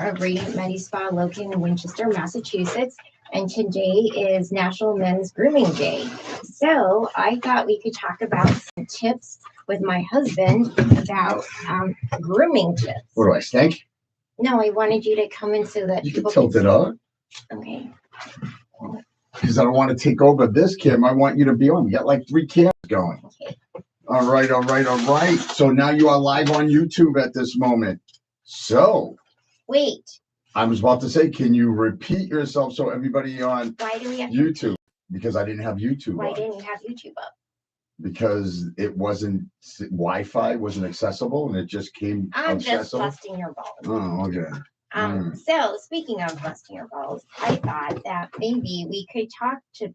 of Radiant Medi Spa located in Winchester, Massachusetts. And today is National Men's Grooming Day. So I thought we could talk about some tips with my husband about grooming tips. What do I stink? No, I wanted you to come in so that you can tilt it up. Okay. Because I don't want to take over this cam. I want you to be on. We got like 3 cams going. Okay. All right. So now you are live on YouTube at this moment. So. Wait. I was about to say, can you repeat yourself so everybody on Why do we have YouTube? Because I didn't have YouTube Why on. didn't you have YouTube up? Because it wasn't, Wi-Fi wasn't accessible and it just came I'm accessible. just busting your balls. Oh, okay. So speaking of busting your balls, I thought that maybe we could talk to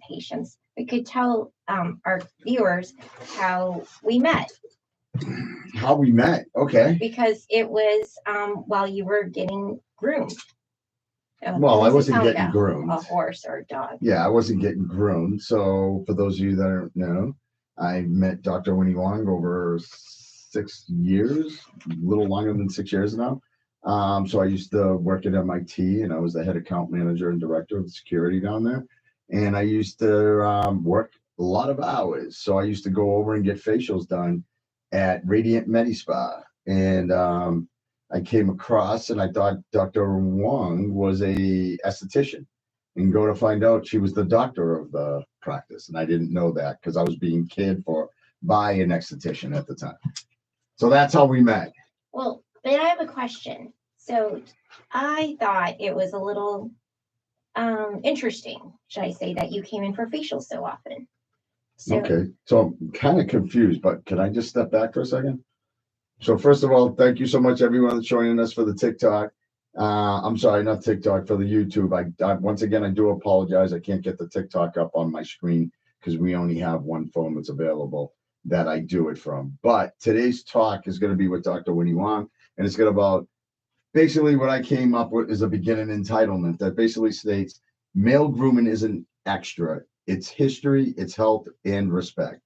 patients. We could tell our viewers how we met. How we met, okay. Because it was while you were getting groomed. Well, I wasn't getting groomed. A horse or a dog. Yeah, I wasn't getting groomed. So for those of you that don't know, I met Dr. Wynne Huang over 6 years, a little longer than 6 years now. So I used to work at MIT and I was the head account manager and director of security down there. And I used to work a lot of hours. So I used to go over and get facials done at Radiant Medi Spa. And I came across and I thought Dr. Huang was a esthetician, and go to find out she was the doctor of the practice. And I didn't know that because I was being cared for by an esthetician at the time. So that's how we met. Well, but I have a question. So I thought it was a little interesting, should I say, that you came in for facials so often. So, okay, so I'm kind of confused, but can I just step back for a second? So first of all, thank you so much, everyone that's joining us for the TikTok. I'm sorry, not TikTok, for the YouTube. I once again, I do apologize. I can't get the TikTok up on my screen because we only have one phone that's available that I do it from. But today's talk is going to be with Dr. Wynne Huang, and it's going to about basically what I came up with is a beginning entitlement that basically states male grooming isn't extra. It's history, it's health, and respect.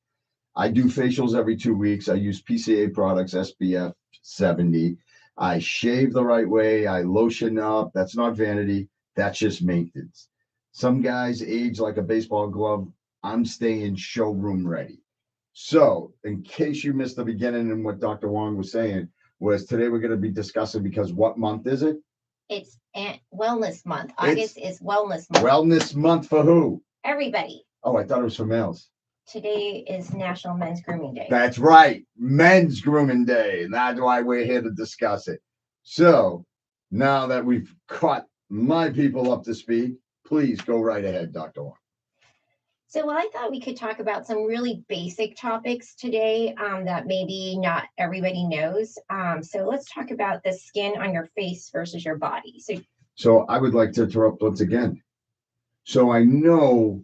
I do facials every 2 weeks. I use PCA products, SPF 70. I shave the right way. I lotion up. That's not vanity. That's just maintenance. Some guys age like a baseball glove. I'm staying showroom ready. So in case you missed the beginning and what Dr. Huang was saying, was today we're going to be discussing, because what month is it? It's Wellness Month. August is Wellness Month. Wellness Month for who? Everybody. Oh, I thought it was for males. Today is National Men's Grooming Day. That's right. Men's Grooming Day. And that's why we're here to discuss it. So now that we've caught my people up to speed, please go right ahead, Dr. Huang. So I thought we could talk about some really basic topics today that maybe not everybody knows. So let's talk about the skin on your face versus your body. So I would like to interrupt once again. So I know,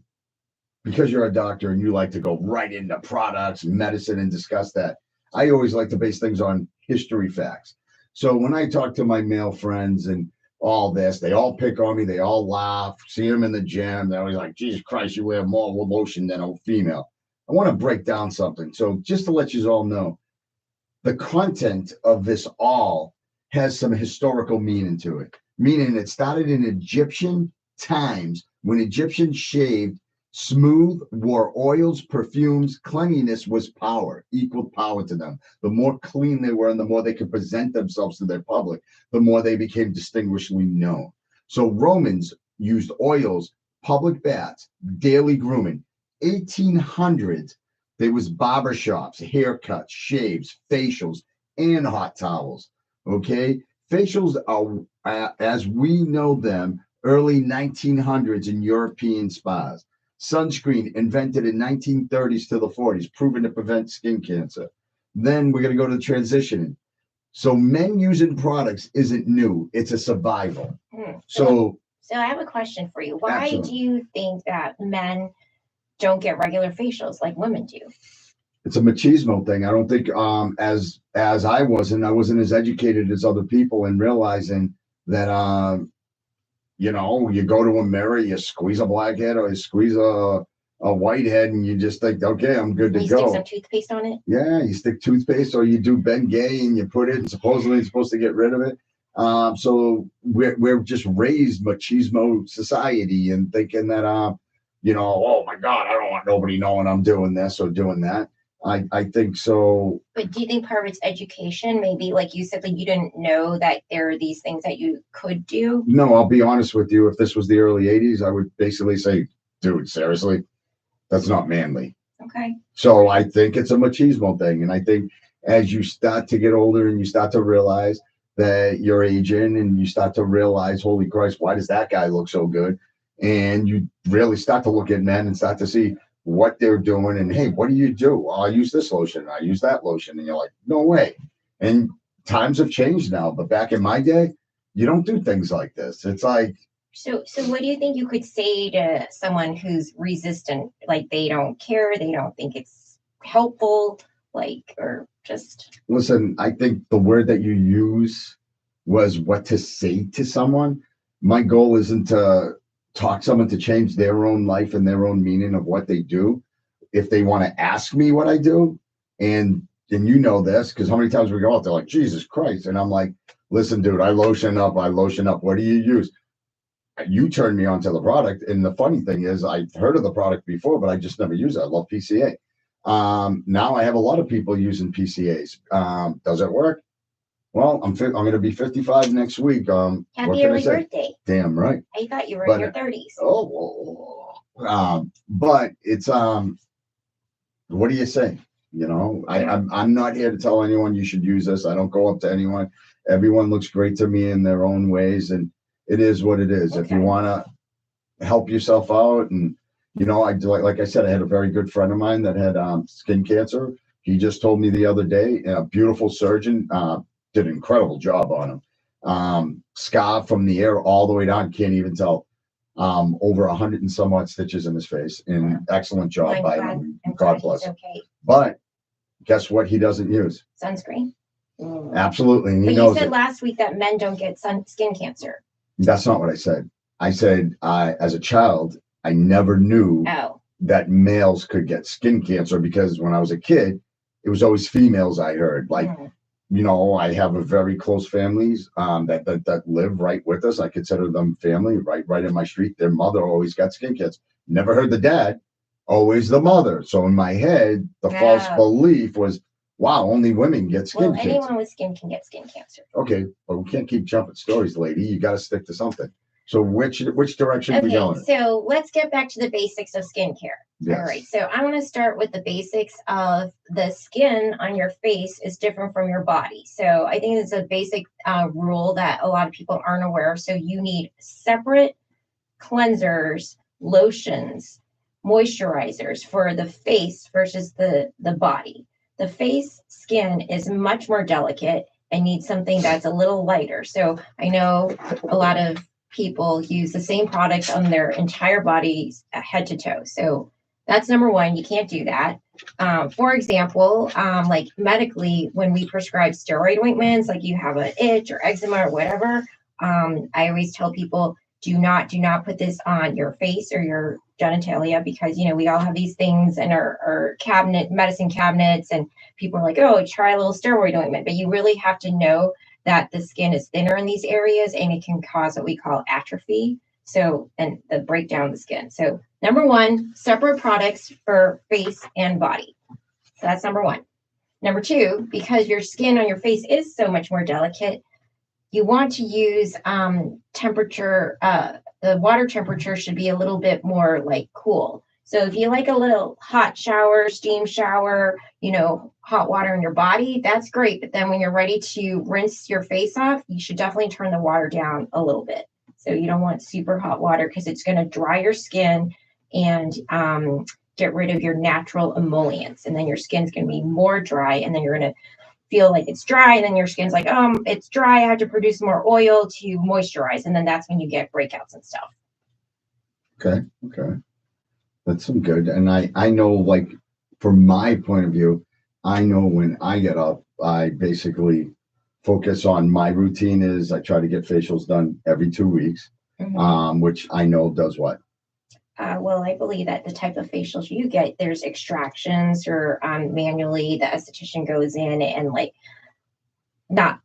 because you're a doctor and you like to go right into products, medicine, and discuss that, I always like to base things on history facts. So when I talk to my male friends and all this, they all pick on me, they all laugh, see them in the gym, they're always like, Jesus Christ, you wear more lotion than a female. I want to break down something. So just to let you all know, the content of this all has some historical meaning to it. Meaning it started in Egyptian times when Egyptians shaved smooth, wore oils, perfumes. Cleanliness was power, equal power to them. The more clean they were and the more they could present themselves to their public, the more they became distinguishedly known. So Romans used oils, public baths, daily grooming. 1800s, there was barbershops, haircuts, shaves, facials, and hot towels. Okay? Facials are, as we know them, early 1900s in European spas. Sunscreen invented in 1930s to the 40s, proven to prevent skin cancer. Then we're going to go to the transitioning. So men using products isn't new. It's a survival. So I have a question for you. Why do you think that men don't get regular facials like women do? It's a machismo thing. I don't think as I wasn't as educated as other people in realizing that you know, you go to a mirror, you squeeze a blackhead or you squeeze a white head, and you just think, okay, I'm good to go. You stick some toothpaste on it? Yeah, you stick toothpaste, or you do Ben Gay and you put it, and supposedly it's supposed to get rid of it. So we're just raised machismo society and thinking that oh my God, I don't want nobody knowing I'm doing this or doing that. I think so. But do you think part of it's education? Maybe, like you said, like you didn't know that there are these things that you could do. No, I'll be honest with you. If this was the early 80s, I would basically say, dude, seriously, that's not manly. Okay. So I think it's a machismo thing. And I think as you start to get older and you start to realize that you're aging and you start to realize, holy Christ, why does that guy look so good? And you really start to look at men and start to see what they're doing. And hey, what do you do? Oh, I use this lotion. I use that lotion. And you're like, no way. And times have changed now. But back in my day, you don't do things like this. It's like, So what do you think you could say to someone who's resistant? Like they don't care, they don't think it's helpful, like, or just. listen, I think the word that you use was what to say to someone. My goal isn't to talk someone to change their own life and their own meaning of what they do. If they want to ask me what I do, and you know this, because how many times we go out there like, Jesus Christ. And I'm like, listen, dude, I lotion up. What do you use? You turned me on to the product. And the funny thing is, I've heard of the product before, but I just never use it. I love PCA. Now I have a lot of people using PCAs. Does it work? Well, I'm going to be 55 next week. Happy early birthday. Damn right. I thought you were in your 30s. But it's what do you say? I'm not here to tell anyone you should use this. I don't go up to anyone. Everyone looks great to me in their own ways, and it is what it is. Okay. If you want to help yourself out, and I like I said, I had a very good friend of mine that had skin cancer. He just told me the other day, a beautiful surgeon did an incredible job on him. Scar from the ear all the way down, can't even tell. Over 100 and some odd stitches in his face, and excellent job by him. God bless. Okay. But guess what? He doesn't use sunscreen. Absolutely, and but you said last week that men don't get skin cancer. That's not what I said. I said as a child, I never knew that males could get skin cancer, because when I was a kid, it was always females I heard. Like, I have a very close families that live right with us. I consider them family, right in my street. Their mother always got skin cancer. Never heard the dad, always the mother. So in my head, the false belief was, wow, only women get skin cancer. Anyone with skin can get skin cancer. Okay, but we can't keep jumping stories, lady. You got to stick to something. So which direction are we going? So let's get back to the basics of skincare. Yes. All right. So I want to start with the basics of the skin on your face is different from your body. So I think it's a basic rule that a lot of people aren't aware of. So you need separate cleansers, lotions, moisturizers for the face versus the body. The face skin is much more delicate and needs something that's a little lighter. So I know a lot of people use the same product on their entire body, head to toe. So that's number one. You can't do that. For example, like medically, when we prescribe steroid ointments, like you have an itch or eczema or whatever, I always tell people, do not put this on your face or your genitalia, because we all have these things in our medicine cabinets, and people are like, oh, try a little steroid ointment. But you really have to know that the skin is thinner in these areas, and it can cause what we call atrophy. So, and the breakdown of the skin. So number one, separate products for face and body. So that's number one. Number two, because your skin on your face is so much more delicate, you want to use temperature. The water temperature should be a little bit more like cool. So if you like a little hot shower, steam shower, hot water in your body, that's great. But then when you're ready to rinse your face off, you should definitely turn the water down a little bit. So you don't want super hot water, because it's going to dry your skin and get rid of your natural emollients. And then your skin's going to be more dry, and then you're going to feel like it's dry, and then your skin's like, it's dry, I have to produce more oil to moisturize. And then that's when you get breakouts and stuff. Okay. That's some good. And I know, like, from my point of view, I know when I get up, I basically focus on my routine is I try to get facials done every 2 weeks, which I know does what? Well, I believe that the type of facials you get, there's extractions or manually the esthetician goes in and like not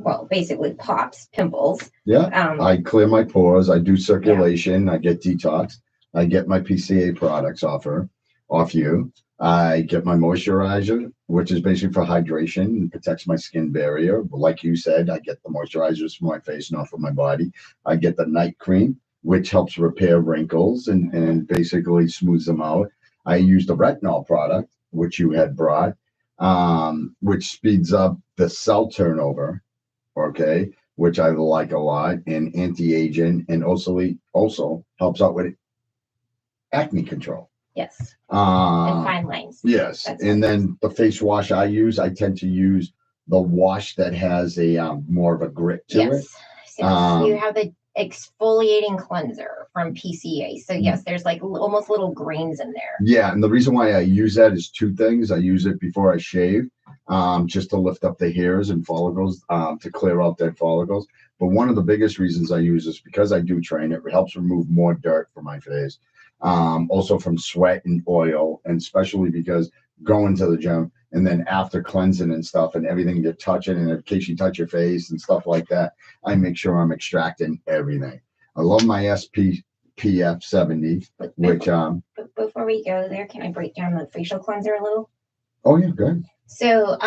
well, basically pops, pimples. Yeah, Um, I clear my pores. I do circulation. I get detox. I get my PCA products off you. I get my moisturizer, which is basically for hydration and protects my skin barrier. But like you said, I get the moisturizers for my face, not for my body. I get the night cream, which helps repair wrinkles and basically smooths them out. I use the retinol product, which you had brought, which speeds up the cell turnover. Okay, which I like a lot, and anti-aging, and also helps out with acne control. yes. And fine lines. Yes, and then the face wash I use, I tend to use the wash that has a more of a grit to it. So you have the exfoliating cleanser from PCA. So yes, there's like almost little grains in there. Yeah, and the reason why I use that is two things. I use it before I shave, just to lift up the hairs and follicles, to clear out dead follicles. But one of the biggest reasons I use is because I do train. It helps remove more dirt from my face, also from sweat and oil, and especially because going to the gym and then after cleansing and stuff and everything you're touching, and in case you touch your face and stuff like that, I make sure I'm extracting everything. I love my SPF 70, which But before we go there, can I break down the facial cleanser a little? Oh yeah, good. So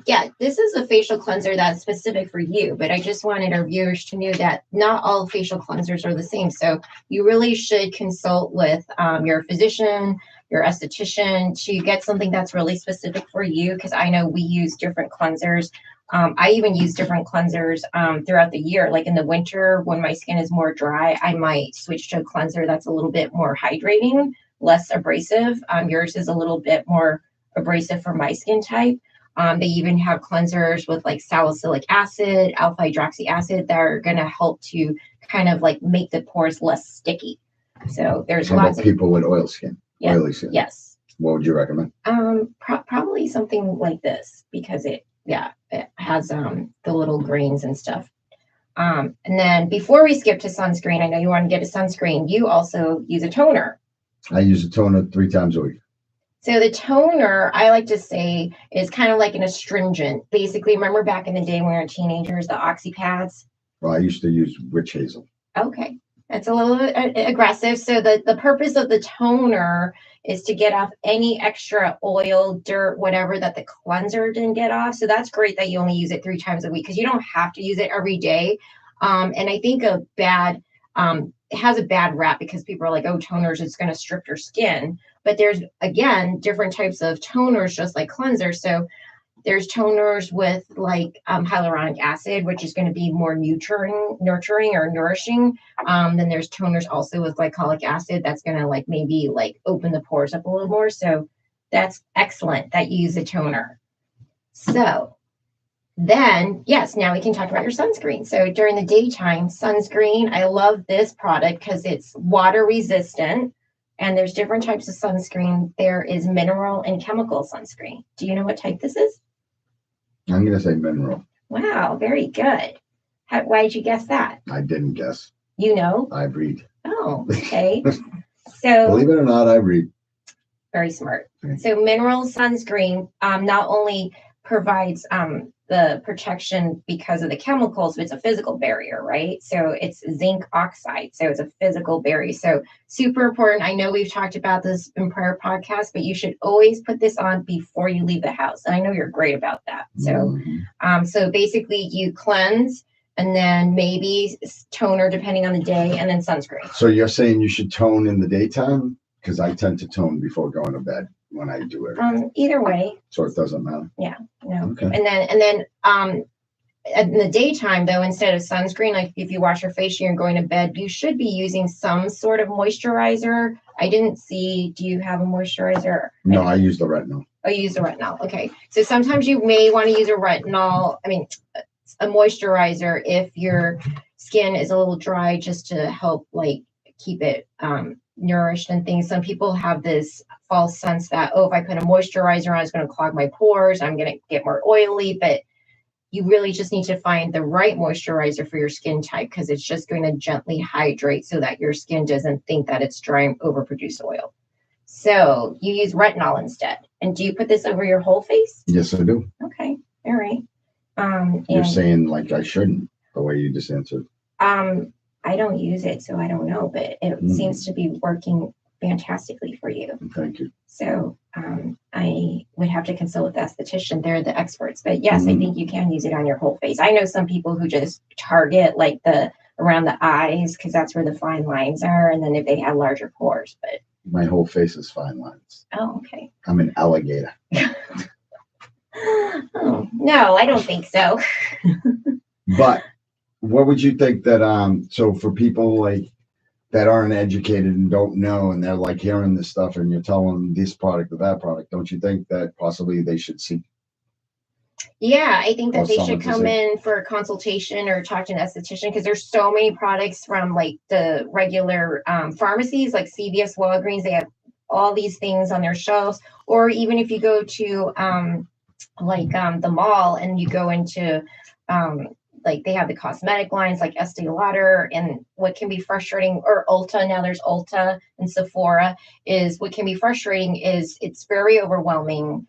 yeah, this is a facial cleanser that's specific for you, but I just wanted our viewers to know that not all facial cleansers are the same. So you really should consult with your physician, your esthetician, to get something that's really specific for you, because I know we use different cleansers. I even use different cleansers throughout the year. Like in the winter, when my skin is more dry, I might switch to a cleanser that's a little bit more hydrating, less abrasive. Yours is a little bit more abrasive for my skin type. They even have cleansers with like salicylic acid, alpha hydroxy acid, that are going to help to kind of like make the pores less sticky. So there's lots of people with oily skin. Yes. What would you recommend? Probably something like this, because it has the little grains and stuff. And then before we skip to sunscreen, I know you want to get a sunscreen. You also use a toner. I use a toner 3 times a week. So the toner, I like to say, is kind of like an astringent. Basically, remember back in the day when we were teenagers, the oxy pads? Well, I used to use witch hazel. Okay. That's a little bit aggressive. So the purpose of the toner is to get off any extra oil, dirt, whatever that the cleanser didn't get off. So that's great that you only use it 3 times a week, because you don't have to use it every day. And I think it has a bad rap because people are like, oh, toners, it's going to strip your skin. But there's, again, different types of toners, just like cleansers. So there's toners with like hyaluronic acid, which is going to be more nurturing or nourishing. Then there's toners also with glycolic acid that's going to like maybe like open the pores up a little more. So that's excellent that you use a toner. So then, yes, now we can talk about your sunscreen. So during the daytime, sunscreen, I love this product because it's water resistant. And there's different types of sunscreen. There is mineral and chemical sunscreen. Do you know what type this is? I'm going to say mineral. Wow, very good. Why did you guess that? I didn't guess. You know? I read. Oh, okay. So believe it or not, I read. Very smart. So mineral sunscreen not only provides the protection because of the chemicals, but it's a physical barrier, right? So it's zinc oxide. So it's a physical barrier. So super important. I know we've talked about this in prior podcasts, but you should always put this on before you leave the house. And I know you're great about that. So, so basically you cleanse and then maybe toner depending on the day, and then sunscreen. So you're saying you should tone in the daytime? Because I tend to tone before going to bed when I do it. Either way. So it doesn't matter. Yeah. No. Okay. And then in the daytime though, instead of sunscreen, like if you wash your face and you're going to bed, you should be using some sort of moisturizer. I didn't see. Do you have a moisturizer? No, I use the retinol. Oh, you use the retinol. Okay. So sometimes you may want to use a moisturizer if your skin is a little dry, just to help like keep it nourished and things. Some people have this false sense that, oh, if I put a moisturizer on, it's going to clog my pores, I'm going to get more oily. But you really just need to find the right moisturizer for your skin type, because it's just going to gently hydrate so that your skin doesn't think that it's dry and overproduce oil. So you use retinol instead. And do you put this over your whole face? Yes, I do. Okay. All right. You're And saying like I shouldn't, the way you just answered. I don't use it, so I don't know, but it seems to be working fantastically for you. Thank you. So I would have to consult with the esthetician. They're the experts. But yes, I think you can use it on your whole face. I know some people who just target like the around the eyes because that's where the fine lines are. And then if they have larger pores, but My whole face is fine lines. oh, okay. I'm an alligator. Oh, no, I don't think so. But what would you think that so for people like that aren't educated and don't know and they're like hearing this stuff and you're telling them this product or that product, don't you think that possibly they should seek? Yeah, I think that Or they someone should to come say- in for a consultation or talk to an esthetician because there's so many products from like the regular pharmacies like CVS, Walgreens. They have all these things on their shelves. Or even if you go to the mall and you go into like they have the cosmetic lines like Estee Lauder, and what can be frustrating, or Ulta, now there's Ulta and Sephora, is what can be frustrating is it's very overwhelming.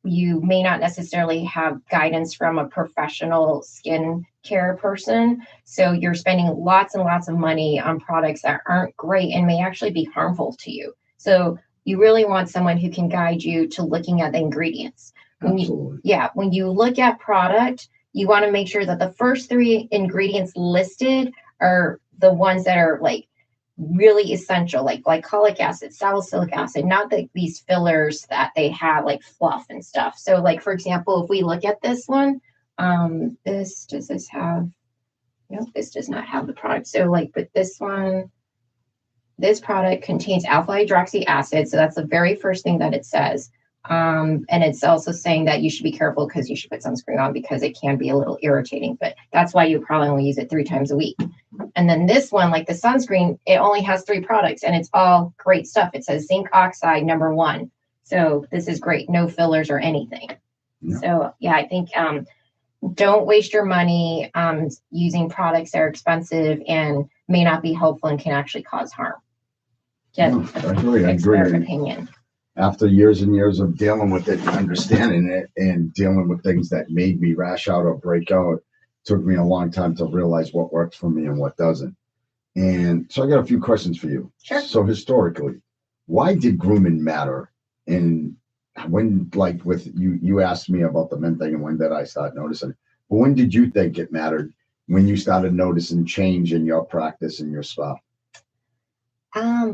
You may not necessarily have guidance from a professional skin care person. So you're spending lots and lots of money on products that aren't great and may actually be harmful to you. So you really want someone who can guide you to looking at the ingredients. Absolutely. When you look at product, you want to make sure that the first 3 ingredients listed are the ones that are like really essential, like glycolic acid, salicylic acid, not these fillers that they have like fluff and stuff. So like, for example, if we look at this one, this does not have the product. So like, but this one, this product contains alpha hydroxy acid. So that's the very first thing that it says. And it's also saying that you should be careful because you should put sunscreen on because it can be a little irritating, but that's why you probably only use it 3 times a week. And then this one, like the sunscreen, it only has 3 products and it's all great stuff. It says zinc oxide #1. So this is great. No fillers or anything. Yeah. So yeah, I think don't waste your money using products that are expensive and may not be helpful and can actually cause harm. Just I agree. Opinion. After years and years of dealing with it, understanding it, and dealing with things that made me rash out or break out, it took me a long time to realize what works for me and what doesn't. And so I got a few questions for you. Sure. So historically, why did grooming matter? And when, like with you asked me about the men thing and when did I start noticing? But when did you think it mattered? When you started noticing change in your practice and your spa?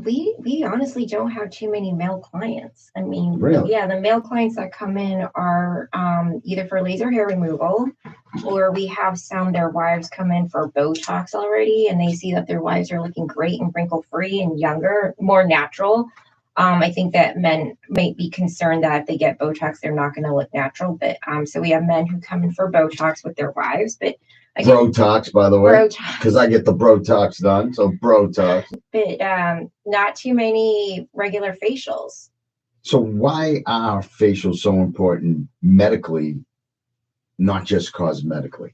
We honestly don't have too many male clients. I mean, really? Yeah, the male clients that come in are either for laser hair removal, or we have some their wives come in for Botox already, and they see that their wives are looking great and wrinkle free and younger, more natural. I think that men might be concerned that if they get Botox, they're not going to look natural. But so we have men who come in for Botox with their wives, but Brotox, by the way, because I get the Brotox done. So Brotox. But not too many regular facials. So why are facials so important medically, not just cosmetically?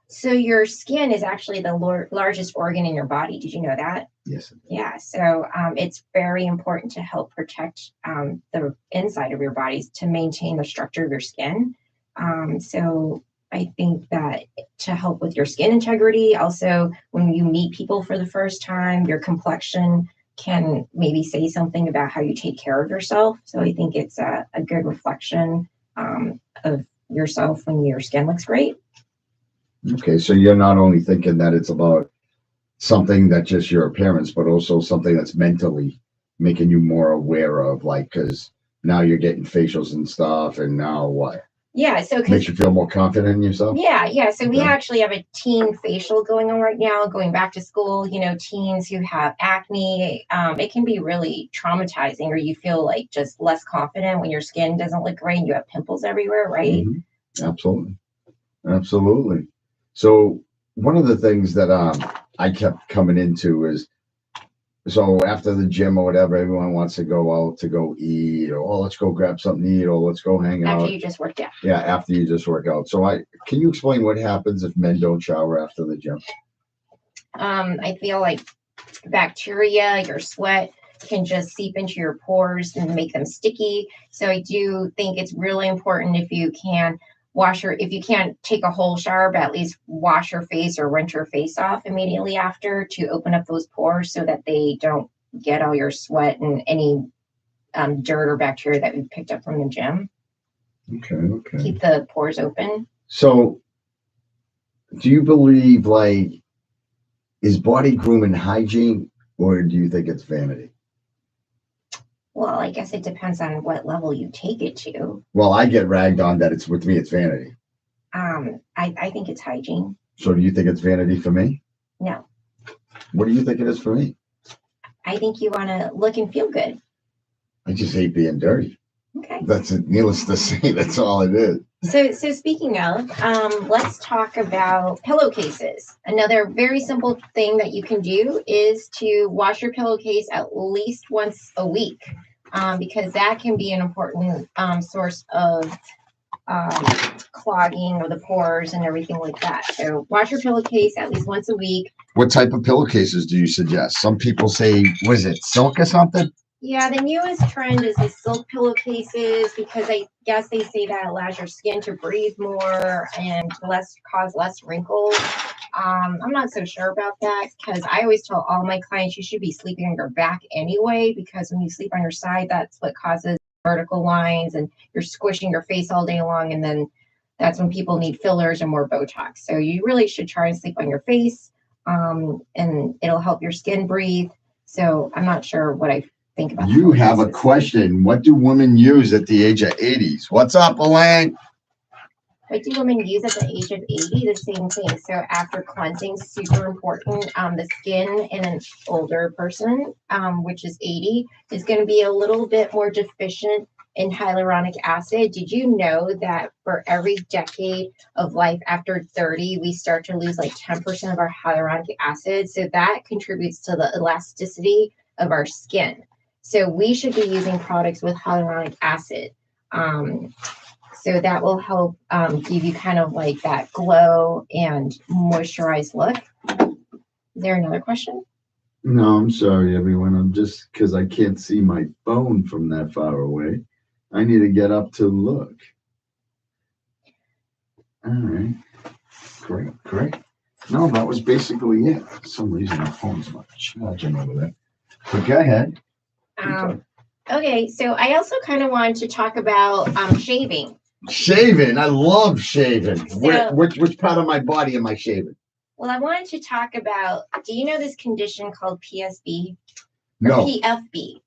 So your skin is actually the largest organ in your body. Did you know that? Yes. Yeah. So it's very important to help protect the inside of your bodies to maintain the structure of your skin. So I think that to help with your skin integrity, also when you meet people for the first time, your complexion can maybe say something about how you take care of yourself. So I think it's a good reflection of yourself when your skin looks great. Okay, so you're not only thinking that it's about something that just your appearance, but also something that's mentally making you more aware of, like, because now you're getting facials and stuff, and now what? Yeah, so makes you feel more confident in yourself. Yeah. So we actually have a teen facial going on right now, going back to school. You know, teens who have acne, it can be really traumatizing, or you feel like just less confident when your skin doesn't look great and you have pimples everywhere, right? Mm-hmm. Absolutely. So one of the things that I kept coming into is, so after the gym or whatever, everyone wants to go out to go eat, or let's go grab something to eat, or let's go hang out. After you just worked out. Yeah, after you just work out. So can you explain what happens if men don't shower after the gym? I feel like bacteria, your sweat can just seep into your pores and make them sticky. So I do think it's really important if you can if you can't take a whole shower, but at least wash your face or rinse your face off immediately after to open up those pores so that they don't get all your sweat and any dirt or bacteria that we picked up from the gym. Okay. Keep the pores open. So, do you believe, like, is body grooming hygiene, or do you think it's vanity? Well, I guess it depends on what level you take it to. Well, I get ragged on that with me, it's vanity. I think it's hygiene. So do you think it's vanity for me? No. What do you think it is for me? I think you want to look and feel good. I just hate being dirty. Okay. That's it. Needless to say, that's all it is. So speaking of, let's talk about pillowcases. Another very simple thing that you can do is to wash your pillowcase at least once a week, because that can be an important source of clogging of the pores and everything like that. So wash your pillowcase at least once a week. What type of pillowcases do you suggest? Some people say, was it silk or something? Yeah, the newest trend is the silk pillowcases because I guess they say that allows your skin to breathe more and cause less wrinkles. I'm not so sure about that because I always tell all my clients you should be sleeping on your back anyway, because when you sleep on your side, that's what causes vertical lines and you're squishing your face all day long, and then that's when people need fillers and more Botox. So you really should try and sleep on your face, and it'll help your skin breathe. So I'm not sure what I think about. You have a question. What do women use at the age of 80s? What's up, Elaine? What do women use at the age of 80? The same thing. So after cleansing, super important. The skin in an older person, which is 80, is going to be a little bit more deficient in hyaluronic acid. Did you know that for every decade of life after 30, we start to lose like 10% of our hyaluronic acid? So that contributes to the elasticity of our skin. So we should be using products with hyaluronic acid. So that will help give you kind of like that glow and moisturized look. Is there another question? No, I'm sorry, everyone. I'm just, because I can't see my phone from that far away. I need to get up to look. All right. Great. No, that was basically it. For some reason, my phone's not charging over there. But go ahead. Okay, so I also kind of wanted to talk about shaving. Shaving. I love shaving. So, which part of my body am I shaving? Well, I wanted to talk about, do you know this condition called PSB? No. PFB.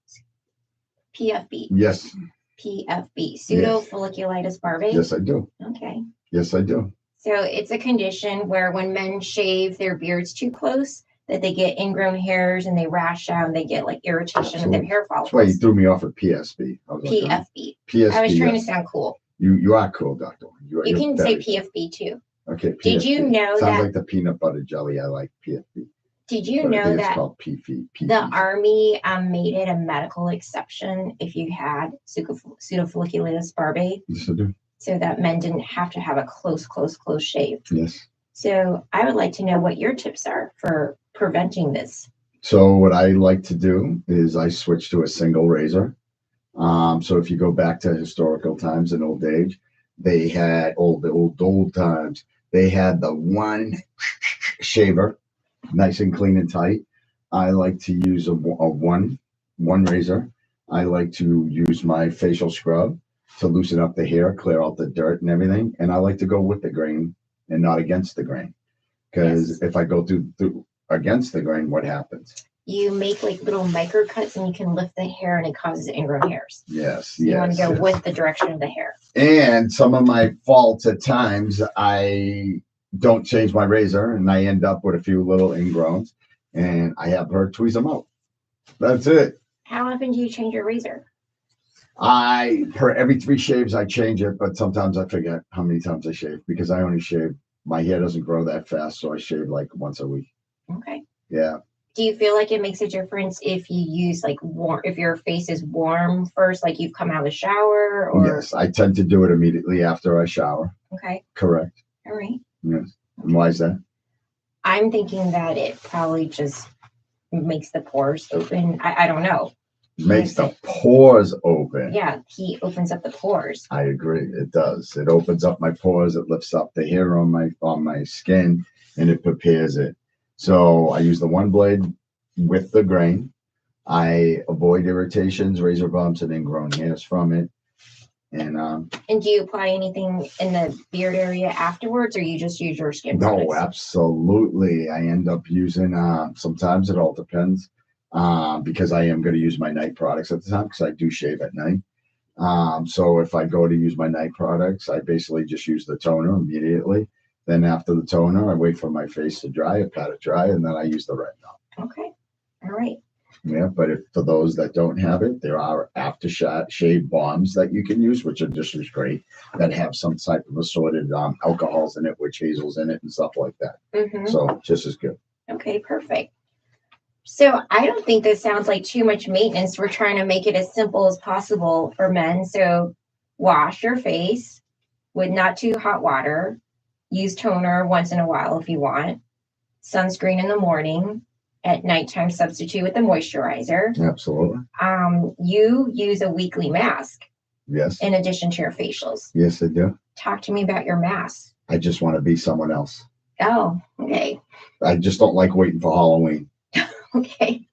PFB. Yes. PFB. Pseudofolliculitis barbae. Yes, I do. Okay. Yes, I do. So it's a condition where when men shave their beards too close, that they get ingrown hairs and they rash out and they get like irritation of their hair follicles. That's why you threw me off at PSB. PFB. PSB. I was trying to sound cool. You are cool, Doctor. You can say PFB too. Okay. PFB. Did you know Sounds that? like the peanut butter jelly. I like PFB. Did you know that it's called PFB? The Army made it a medical exception if you had pseudofolliculitis barbae? Yes, I do. So that men didn't have to have a close shave. Yes. So I would like to know what your tips are for preventing this. So what I like to do is I switch to a single razor. So if you go back to historical times in old age, they had old times. They had the one shaver, nice and clean and tight. I like to use a one razor. I like to use my facial scrub to loosen up the hair, clear out the dirt and everything. And I like to go with the grain and not against the grain. Because if I go through against the grain, what happens? You make like little micro cuts and you can lift the hair and it causes ingrown hairs. Yes. You want to go with the direction of the hair. And some of my faults at times, I don't change my razor and I end up with a few little ingrowns and I have her tweeze them out. That's it. How often do you change your razor? Per every 3 shaves, I change it, but sometimes I forget how many times I shave because I only shave. My hair doesn't grow that fast, so I shave like once a week. Okay. Yeah. Do you feel like it makes a difference if you use like warm, if your face is warm first, like you've come out of the shower? Or? Yes, I tend to do it immediately after I shower. Okay. Correct. All right. Yes. And why is that? I'm thinking that it probably just makes the pores open. I don't know. Makes the pores open. Yeah, heat opens up the pores. I agree. It does. It opens up my pores. It lifts up the hair on my skin, and it prepares it. So I use the one blade with the grain. I avoid irritations, razor bumps, and ingrown hairs from it. And do you apply anything in the beard area afterwards, or you just use your skin products? No, absolutely. I end up using, sometimes it all depends, because I am going to use my night products at the time because I do shave at night. So if I go to use my night products, I basically just use the toner immediately. Then after the toner, I wait for my face to dry, I pat it dry, and then I use the retinol. Okay. All right. Yeah, but if for those that don't have it, there are aftershave bombs that you can use, which are just as great, that have some type of assorted alcohols in it, witch hazels in it, and stuff like that. Mm-hmm. So just as good. Okay, perfect. So I don't think this sounds like too much maintenance. We're trying to make it as simple as possible for men. So wash your face with not too hot water. Use toner once in a while if you want. Sunscreen in the morning. At nighttime, substitute with the moisturizer. Absolutely. You use a weekly mask. Yes. In addition to your facials. Yes, I do. Talk to me about your mask. I just want to be someone else. Oh, okay. I just don't like waiting for Halloween. Okay.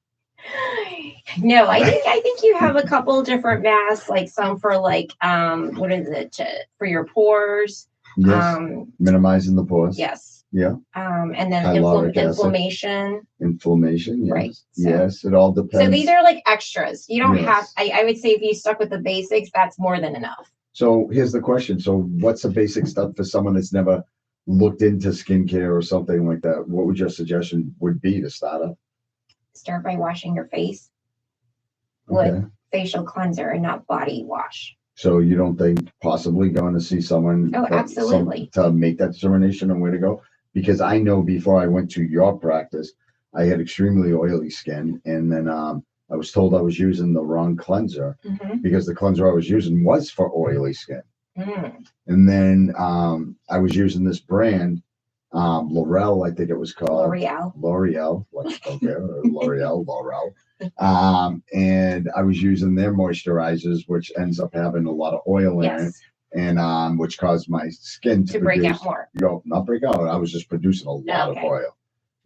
No, I think you have a couple different masks, like some for like what is it for your pores? Yes. Minimizing the pores. Yes. Yeah. And then inflammation. Inflammation, yes. Right. So, yes, it all depends. So these are like extras. You don't have, I would say if you stuck with the basics, that's more than enough. So here's the question. So what's the basic stuff for someone that's never looked into skincare or something like that? What would your suggestion would be to start up? Start by washing your face with facial cleanser and not body wash. So you don't think possibly going to see someone absolutely to make that determination on where to go? Because I know before I went to your practice, I had extremely oily skin. And then I was told I was using the wrong cleanser because the cleanser I was using was for oily skin. And then I was using this brand, L'Oreal, I think it was called. L'Oreal. L'Oreal. And I was using their moisturizers, which ends up having a lot of oil in it. And which caused my skin to break out more. No, not break out. I was just producing a lot of oil.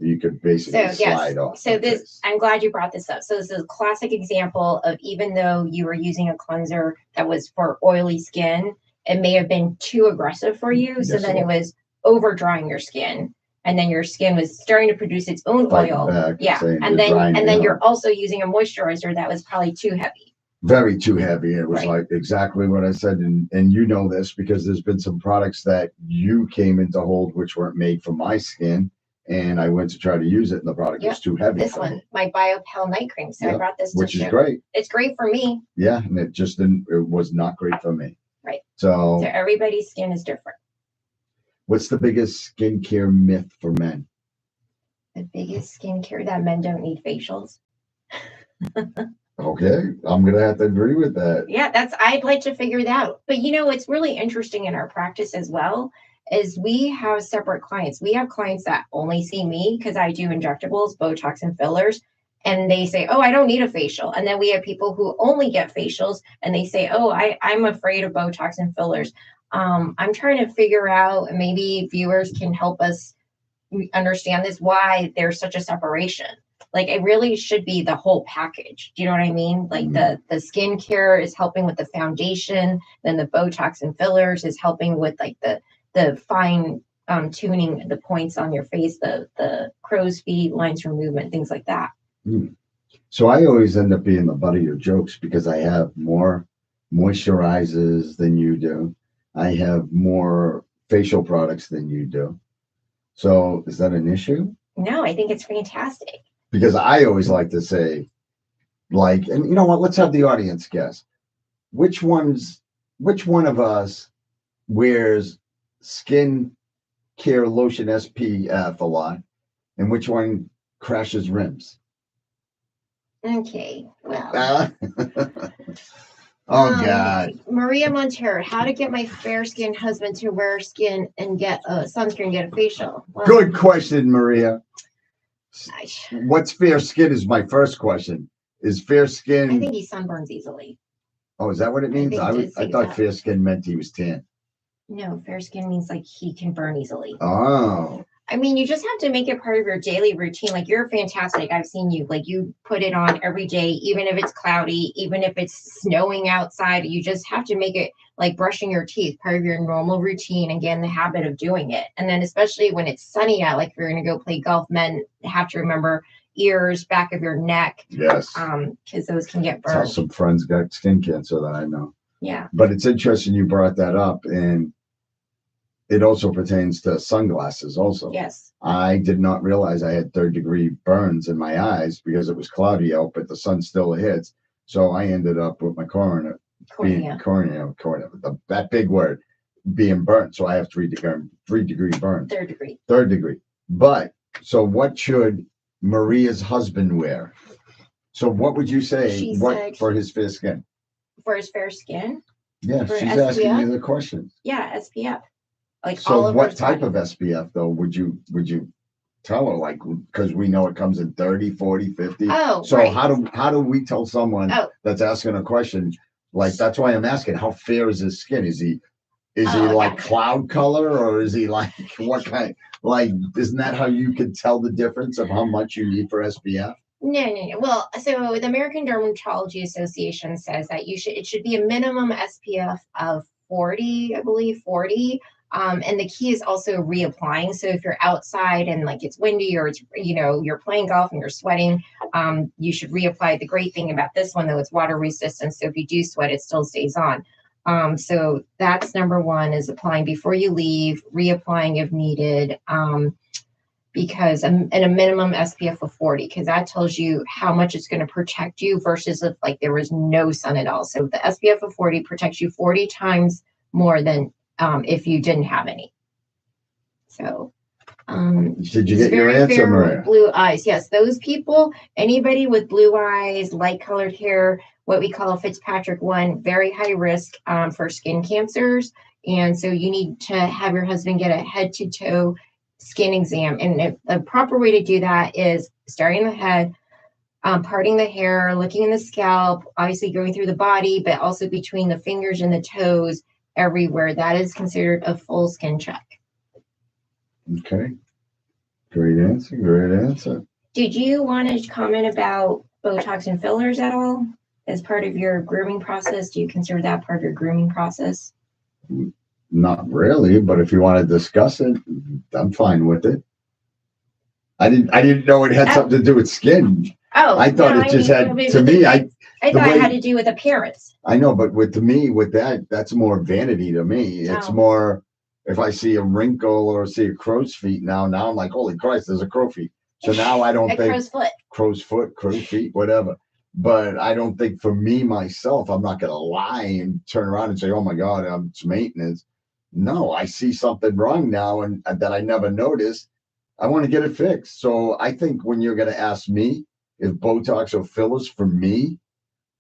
You could basically slide off. So I'm glad you brought this up. So this is a classic example of, even though you were using a cleanser that was for oily skin, it may have been too aggressive for you. Yes, so then it was over drying your skin. And then your skin was starting to produce its own oil. And then you're also using a moisturizer that was probably too heavy. Very too heavy. It was like exactly what I said. And you know this because there's been some products that you came into hold which weren't made for my skin. And I went to try to use it and the product was too heavy. This one, my BioPel night cream. So I brought this to which is great. It's great for me. Yeah. And it was not great for me. Right. So everybody's skin is different. What's the biggest skincare myth for men? The biggest skincare, that men don't need facials. Okay, I'm gonna have to agree with that. Yeah, I'd like to figure that out. But what's really interesting in our practice as well is we have separate clients. We have clients that only see me because I do injectables, Botox, and fillers. And they say, oh, I don't need a facial. And then we have people who only get facials and they say, oh, I'm afraid of Botox and fillers. I'm trying to figure out, and maybe viewers can help us understand this, why there's such a separation. Like, it really should be the whole package. Do you know what I mean? Like the skincare is helping with the foundation. Then the Botox and fillers is helping with like the fine tuning the points on your face, the crow's feet, lines for movement, things like that. So I always end up being the butt of your jokes because I have more moisturizers than you do. I have more facial products than you do. So is that an issue? No, I think it's fantastic. Because I always like to say, like, and you know what? Let's have the audience guess. Which one of us wears skin care lotion SPF a lot, and which one crashes rims? Okay, well. Oh God. Maria Montero, how to get my fair-skinned husband to wear skin and get a sunscreen, get a facial. Well, good question, Maria. What's fair skin is my first question. Is fair I skin? think he sunburns easily. Oh, is that what it I means? think I just thought that. fair skin meant he was tan. No, fair skin means like he can burn easily. Oh. I mean, you just have to make it part of your daily routine. Like, you're fantastic. I've seen you. Like, you put it on every day, even if it's cloudy, even if it's snowing outside. You just have to make it like brushing your teeth part of your normal routine and get in the habit of doing it. And then, especially when it's sunny out, like if you're going to go play golf, men have to remember ears, back of your neck. Yes. Because those can get Tell burned. some friends got skin cancer that I know. Yeah. But it's interesting you brought that up, and it also pertains to sunglasses also. Yes. I did not realize I had third-degree burns in my eyes because it was cloudy out, but the sun still hits. So I ended up with my cornea, that big word, being burnt. So I have three-degree burn. Third degree. But so what should Maria's husband wear? So what would you say for his fair skin? For his fair skin? Yeah, for she's SPF? asking you the question. Yeah, SPF. Like, So all over what his type body. of SPF though would you tell her, like, because we know it comes in 30, 40, 50. Oh, so right. how do we tell someone that's asking a question, like, that's why I'm asking, how fair is his skin? Is he like cloud color, or is he like what kind? Like, isn't that how you could tell the difference of how much you need for SPF? No. Well, so the American Dermatology Association says that it should be a minimum SPF of 40, I believe 40. And the key is also reapplying. So if you're outside and like it's windy, or it's, you're playing golf and you're sweating, you should reapply. The great thing about this one, though, it's water resistant. So if you do sweat, it still stays on. So that's number one, is applying before you leave, reapplying if needed. Because and a minimum SPF of 40, because that tells you how much it's going to protect you versus if like there was no sun at all. So the SPF of 40 protects you 40 times more than if you didn't have any. So did you get your answer, Maria? Blue eyes. Yes, those people, anybody with blue eyes, light colored hair, what we call a Fitzpatrick 1, very high risk for skin cancers. And so you need to have your husband get a head to toe skin exam. And the proper way to do that is starting the head, parting the hair, looking in the scalp, obviously going through the body, but also between the fingers and the toes, everywhere. That is considered a full skin check. Okay. Great answer. Did you want to comment about Botox and fillers at all as part of your grooming process? Do you consider that part of your grooming process? Not really, but if you want to discuss it, I'm fine with it. I didn't know it had something to do with skin. Oh, I thought it just had to me. I thought it had to do with appearance. I know, but with that's more vanity to me. It's more if I see a wrinkle or see a crow's feet now I'm like, holy Christ, there's a crow feet. So now I don't think crow's foot, crow feet, whatever. But I don't think for me myself, I'm not gonna lie and turn around and say, oh my God, it's maintenance. No, I see something wrong now and that I never noticed. I want to get it fixed. So I think when you're going to ask me if Botox or fillers for me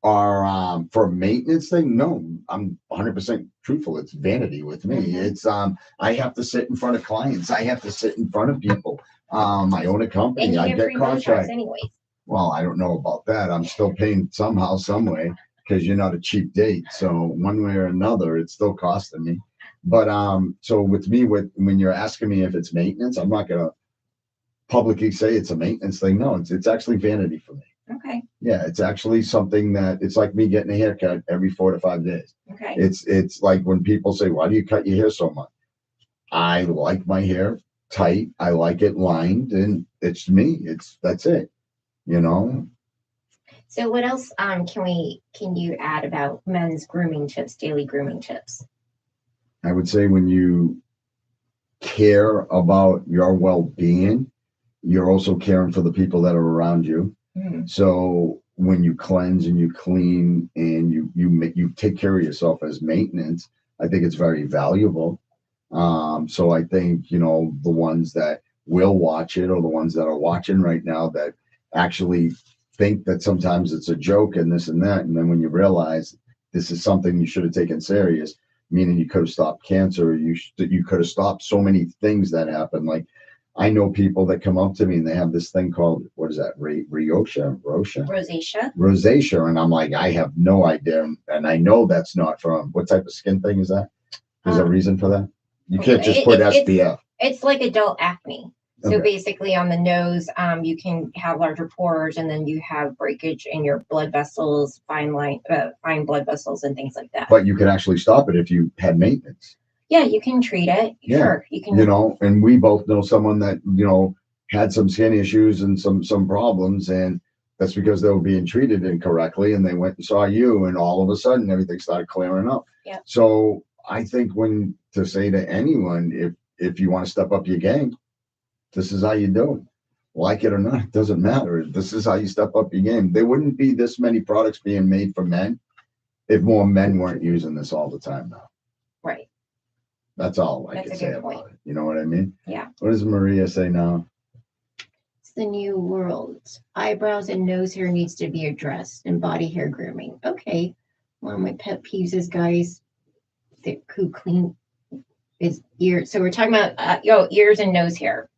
are for a maintenance thing, no, I'm 100% truthful. It's vanity with me. Mm-hmm. It's I have to sit in front of clients. I have to sit in front of people. I own a company. And you get free contracts anyways. Well, I don't know about that. I'm still paying somehow, some way, because you're not a cheap date. So one way or another, it's still costing me. But so with me, when you're asking me if it's maintenance, I'm not gonna publicly say it's a maintenance thing. No, it's actually vanity for me. Okay. Yeah, it's actually something that it's like me getting a haircut every 4 to 5 days. Okay. It's like when people say, "Why do you cut your hair so much?" I like my hair tight. I like it lined, and it's me. That's it. So what else can you add about men's grooming tips, daily grooming tips? I would say when you care about your well-being, you're also caring for the people that are around you. Mm-hmm. So when you cleanse and you clean and you take care of yourself as maintenance, I think it's very valuable. So I think, the ones that will watch it or the ones that are watching right now that actually think that sometimes it's a joke and this and that. And then when you realize this is something you should have taken serious, meaning you could have stopped cancer, you could have stopped so many things that happen. Like I know people that come up to me and they have this thing called, what is that? Rosacea. And I'm like, I have no idea. And I know that's not from, what type of skin thing is that? There's a reason for that? You can't just put SPF. It's like adult acne. So Okay. basically on the nose, you can have larger pores, and then you have breakage in your blood vessels, fine blood vessels and things like that. But you can actually stop it if you had maintenance. Yeah, you can treat it. Yeah. Sure, you can. You know, and we both know someone that, you know, had some skin issues and some problems, and that's because they were being treated incorrectly, and they went and saw you, and all of a sudden everything started clearing up. Yeah. So I think to say to anyone, if you want to step up your game, this is how you do it. Like it or not, it doesn't matter. This is how you step up your game. There wouldn't be this many products being made for men if more men weren't using this all the time now. Right. That's all I can say about it. You know what I mean? Yeah. What does Maria say now? It's the new world. Eyebrows and nose hair needs to be addressed, and body hair grooming. Okay. One of my pet peeves is guys who clean his ears. So we're talking about ears and nose hair.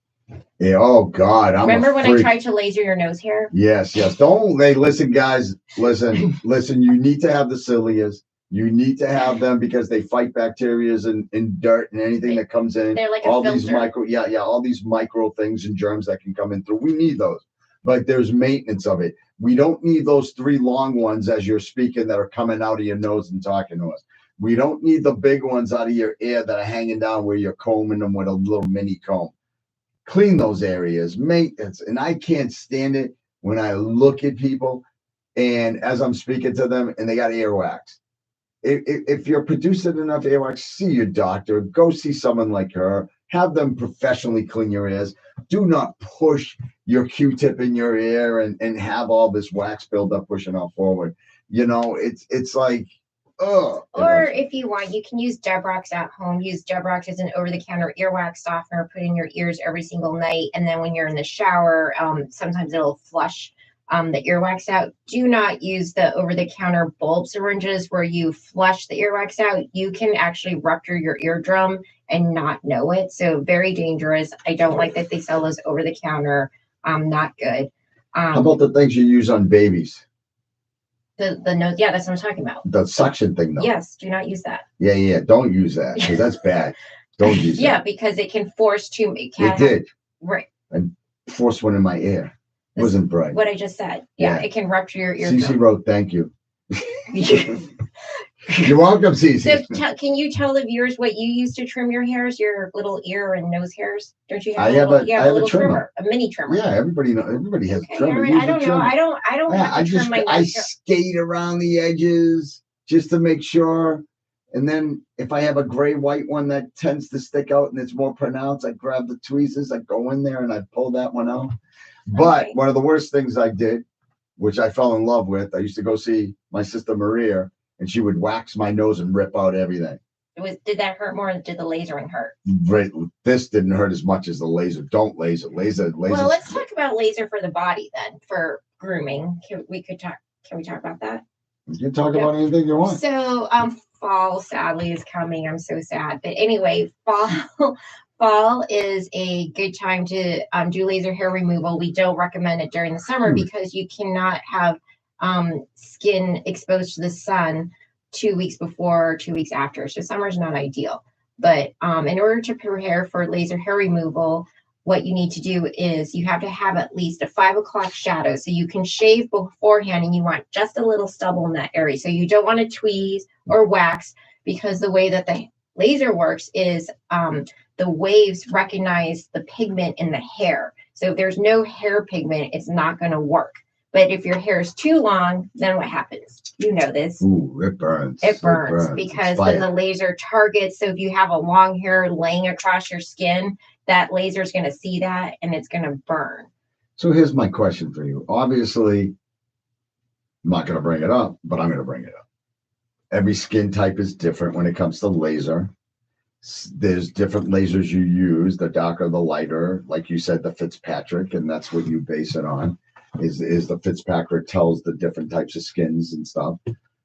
Yeah, oh God. Remember when I tried to laser your nose hair? Yes. Listen, guys, listen, you need to have the cilias. You need to have them because they fight bacteria and dirt and anything that comes in. They're like all a filter. These all these micro things and germs that can come in through. We need those. But there's maintenance of it. We don't need those 3 long ones as you're speaking that are coming out of your nose and talking to us. We don't need the big ones out of your ear that are hanging down where you're combing them with a little mini comb. Clean those areas, maintenance. And I can't stand it when I look at people and as I'm speaking to them and they got earwax. If you're producing enough earwax, see your doctor, go see someone like her, have them professionally clean your ears. Do not push your Q-tip in your ear and have all this wax buildup pushing out forward. You know, it's like, or if you want, you can use Debrox at home. Use Debrox as an over-the-counter earwax softener. Put in your ears every single night, and then when you're in the shower, sometimes it'll flush the earwax out. Do not use the over-the-counter bulb syringes where you flush the earwax out. You can actually rupture your eardrum and not know it. So very dangerous. I don't like that they sell those over-the-counter. Not good. How about the things you use on babies? The nose, yeah, that's what I'm talking about. The suction thing, though. Yes, do not use that. Yeah, don't use that because that's bad. Don't use that. Yeah, because it can force It did. Right. And force one in my ear. It wasn't bright. What I just said. Yeah, it can rupture your eardrum. Cece wrote, "Thank you." You're welcome, Cece. So can you tell the viewers what you use to trim your hairs, your little ear and nose hairs? Don't you have? I have a trimmer, a mini trimmer. Yeah, everybody has a trimmer. Right. I don't know. I don't have to trim my I skate around the edges just to make sure. And then if I have a gray white one that tends to stick out and it's more pronounced, I grab the tweezers, I go in there and I pull that one out. But one of the worst things I did, which I fell in love with, I used to go see my sister Maria, and she would wax my nose and rip out everything. Did that hurt more, or did the lasering hurt? Right, this didn't hurt as much as the laser. Don't laser. Well, let's talk about laser for the body then, for grooming. Can we talk about that? You can talk about anything you want. So, fall sadly is coming. I'm so sad, but anyway, fall is a good time to do laser hair removal. We don't recommend it during the summer because you cannot have skin exposed to the sun 2 weeks before, 2 weeks after. So summer is not ideal. But in order to prepare for laser hair removal, what you need to do is you have to have at least a 5 o'clock shadow. So you can shave beforehand and you want just a little stubble in that area. So you don't want to tweeze or wax because the way that the laser works is the waves recognize the pigment in the hair. So if there's no hair pigment, it's not going to work. But if your hair is too long, then what happens? You know this. Ooh, it burns. It burns because then the laser targets. So if you have a long hair laying across your skin, that laser is going to see that and it's going to burn. So here's my question for you. Obviously, I'm not going to bring it up, but I'm going to bring it up. Every skin type is different when it comes to laser. There's different lasers you use, the darker, the lighter. Like you said, the Fitzpatrick, and that's what you base it on. Is the Fitzpatrick tells the different types of skins and stuff.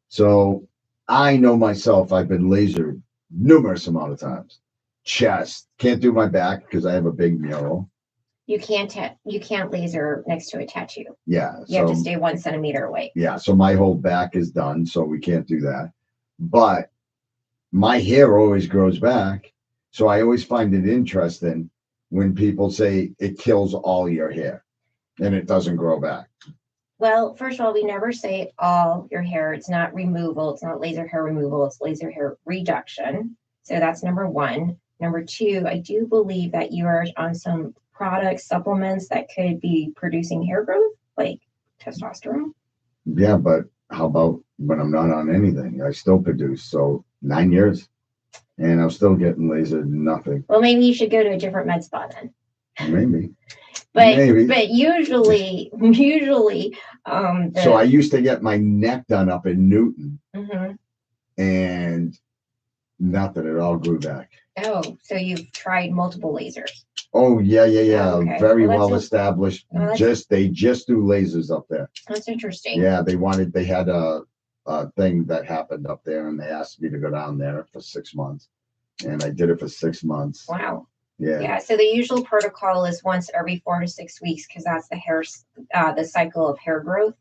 So I know myself, I've been lasered numerous amount of times. Chest, can't do my back because I have a big mural. You can't laser next to a tattoo. Yeah. You have to stay 1 centimeter away. Yeah. So my whole back is done, so we can't do that. But my hair always grows back. So I always find it interesting when people say it kills all your hair and it doesn't grow back. Well, first of all, we never say all your hair. It's not removal. It's not laser hair removal. It's laser hair reduction. So that's number one. Number two, I do believe that you are on some product supplements that could be producing hair growth, like testosterone. Yeah, but how about when I'm not on anything? I still produce. So 9 years and I'm still getting lasered, nothing. Well, maybe you should go to a different med spa then. Maybe. But usually, so I used to get my neck done up in Newton, and nothing. It all grew back. Oh, so you've tried multiple lasers? Oh yeah. Okay. Very well established. They just do lasers up there. That's interesting. Yeah, they had a thing that happened up there, and they asked me to go down there for 6 months, and I did it for 6 months. Wow. Yeah. Yeah. So the usual protocol is once every 4 to 6 weeks, because that's the cycle of hair growth,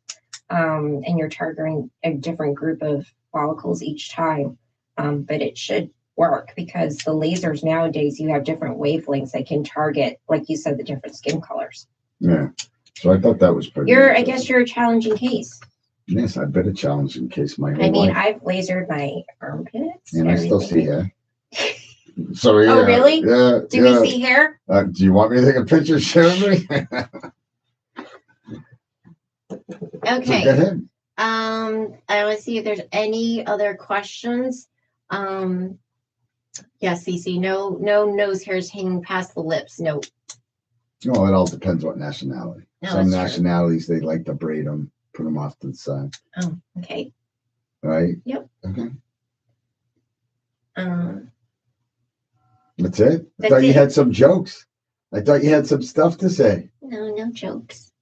and you're targeting a different group of follicles each time. But it should work because the lasers nowadays, you have different wavelengths that can target, like you said, the different skin colors. Yeah. So I thought that was pretty. I guess you're a challenging case. Yes, I've been a challenging case my whole life. I've lasered my armpits. And everything. I still see hair. So yeah. Oh really? Yeah. Do we see hair? Do you want me to take a picture? Show me. Okay. So go ahead. I want to see if there's any other questions. Yes, Cece. No nose hairs hanging past the lips. No. No, it all depends what nationality. No, some nationalities they like to braid them, put them off to the side. Oh, okay. Right. Yep. Okay. That's it. I thought you had some jokes. I thought you had some stuff to say. No jokes.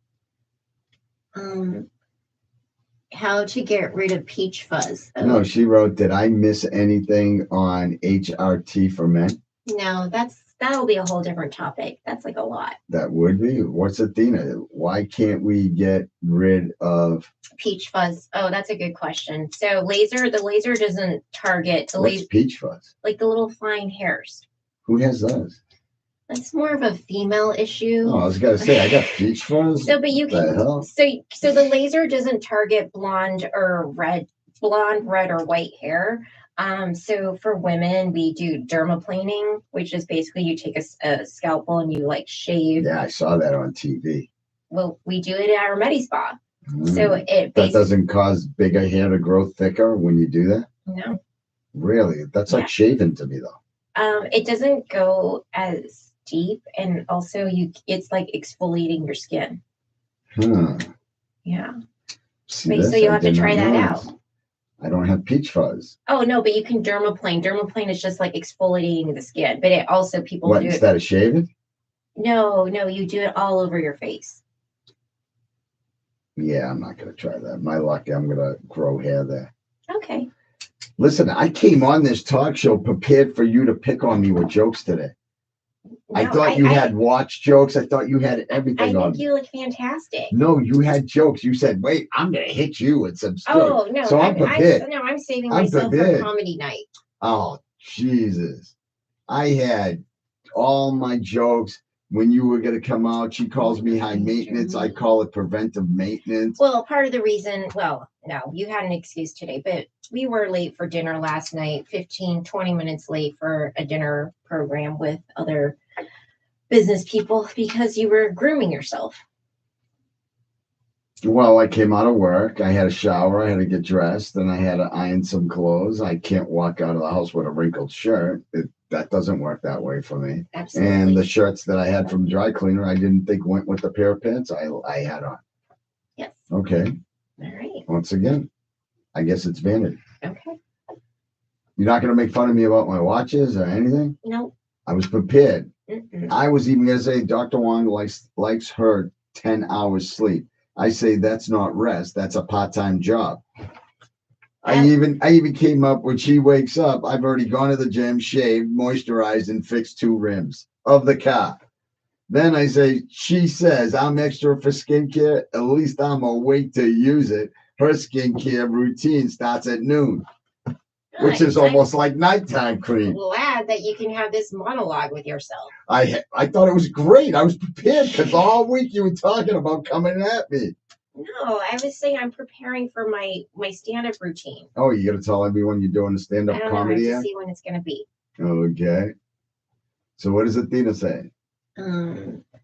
How to get rid of peach fuzz. Oh. No, she wrote, did I miss anything on HRT for men? No, that'll be a whole different topic. That's like a lot. That would be. What's Athena? Why can't we get rid of peach fuzz? Oh, that's a good question. So the laser doesn't target the What's peach fuzz? Like the little flying hairs. Who has those? That's more of a female issue. Oh, I was gonna say I got peach fuzz. So, but you can. So the laser doesn't target blonde, red, or white hair. So for women, we do dermaplaning, which is basically you take a scalpel and you like shave. Yeah, I saw that on TV. Well, we do it at our Medi Spa. So that doesn't cause bigger hair to grow thicker when you do that? No. Really? That's like shaving to me though. It doesn't go as deep, and also it's like exfoliating your skin. Yeah. See, so you'll have to try that out. I don't have peach fuzz. Oh no, but you can dermaplane. Dermaplane is just like exfoliating the skin, but it also people do instead of shaving? No, you do it all over your face. Yeah, I'm not gonna try that. My luck, I'm gonna grow hair there. Okay. Listen, I came on this talk show prepared for you to pick on me with jokes today. No, I thought you had watched jokes. I thought you had everything on. I think you look fantastic. No, you had jokes. You said, wait, I'm going to hit you with some stuff. Oh, no. So I'm prepared. I'm saving myself for comedy night. Oh, Jesus. I had all my jokes. When you were going to come out, she calls me high maintenance. I call it preventive maintenance. Well, part of the reason, no, you had an excuse today, but we were late for dinner last night, 20 minutes late for a dinner program with other business people because you were grooming yourself. Well, I came out of work. I had a shower. I had to get dressed, and I had to iron some clothes. I can't walk out of the house with a wrinkled shirt. That doesn't work that way for me. Absolutely. And the shirts that I had from dry cleaner, I didn't think went with the pair of pants I had on. Yes. Okay. All right. Once again, I guess it's vanity. Okay. You're not going to make fun of me about my watches or anything? No. I was prepared. Mm-mm. I was even going to say Dr. Huang likes her 10 hours sleep. I say that's not rest. That's a part-time job. I even came up when she wakes up. I've already gone to the gym, shaved, moisturized, and fixed 2 rims of the car. Then I say, she says, I'm extra for skincare. At least I'm awake to use it. Her skincare routine starts at noon, which is almost like nighttime cream. Glad that you can have this monologue with yourself. I thought it was great. I was prepared because all week you were talking about coming at me. No, I was saying I'm preparing for my stand-up routine. Oh, you got to tell everyone you're doing a stand-up comedy I have to see when it's going to be. Okay. So what does Athena say?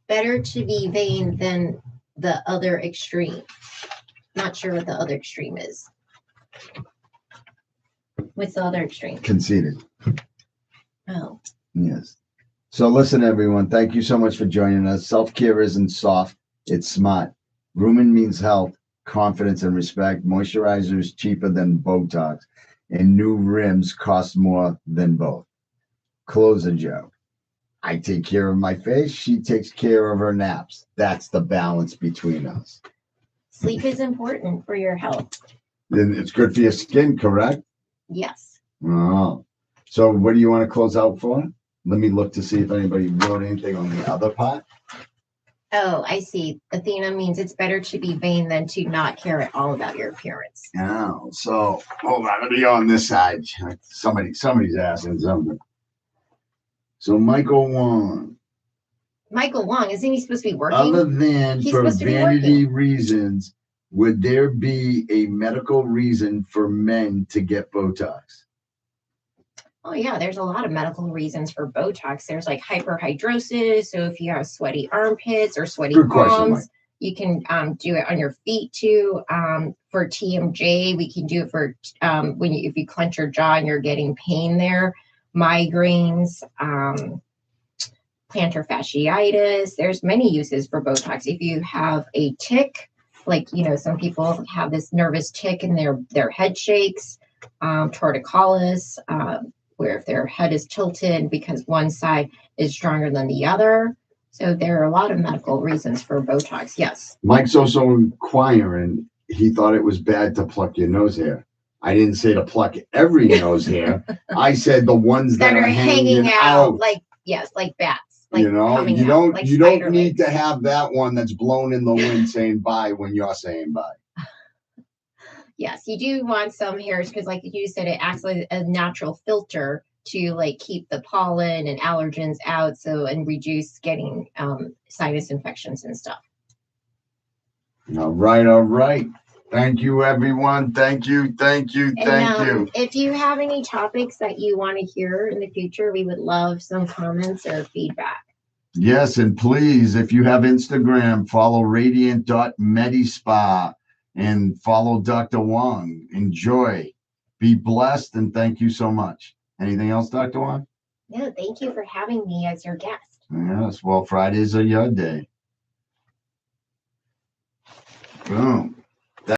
Better to be vain than the other extreme. Not sure what the other extreme is. What's the other extreme? Conceited. Oh. Yes. So listen, everyone. Thank you so much for joining us. Self-care isn't soft. It's smart. Grooming means health, confidence, and respect. Moisturizer is cheaper than Botox, and new rims cost more than both. Close a joke. I take care of my face. She takes care of her naps. That's the balance between us. Sleep is important for your health. Then it's good for your skin, correct? Yes. Oh. So what do you want to close out for? Let me look to see if anybody wrote anything on the other part. Oh, I see. Athena means it's better to be vain than to not care at all about your appearance. Oh, so hold on. Let me go on this side. Somebody's asking something. So Michael Huang. Michael Huang, isn't he supposed to be working? Other than for vanity reasons, would there be a medical reason for men to get Botox? Oh, yeah, there's a lot of medical reasons for Botox. There's like hyperhidrosis. So if you have sweaty armpits or sweaty palms, you can do it on your feet too. For TMJ, we can do it for if you clench your jaw and you're getting pain there. Migraines, plantar fasciitis. There's many uses for Botox. If you have a tic, like, some people have this nervous tic and their head shakes, torticollis, where if their head is tilted because one side is stronger than the other. So there are a lot of medical reasons for Botox. Yes. Mike's also inquiring. He thought it was bad to pluck your nose hair. I didn't say to pluck every nose hair. I said the ones that are hanging out. Like bats. Like you don't need to have that one that's blown in the wind saying bye when you're saying bye. Yes, you do want some hairs because, like you said, it acts like a natural filter to keep the pollen and allergens out, and reduce getting sinus infections and stuff. All right. Thank you, everyone. Thank you. If you have any topics that you want to hear in the future, we would love some comments or feedback. Yes, and please, if you have Instagram, follow radiant.medispa and follow Dr. Huang. Enjoy. Be blessed, and thank you so much. Anything else, Dr. Huang? No, thank you for having me as your guest. Yes, well, Fridays are your day. Boom.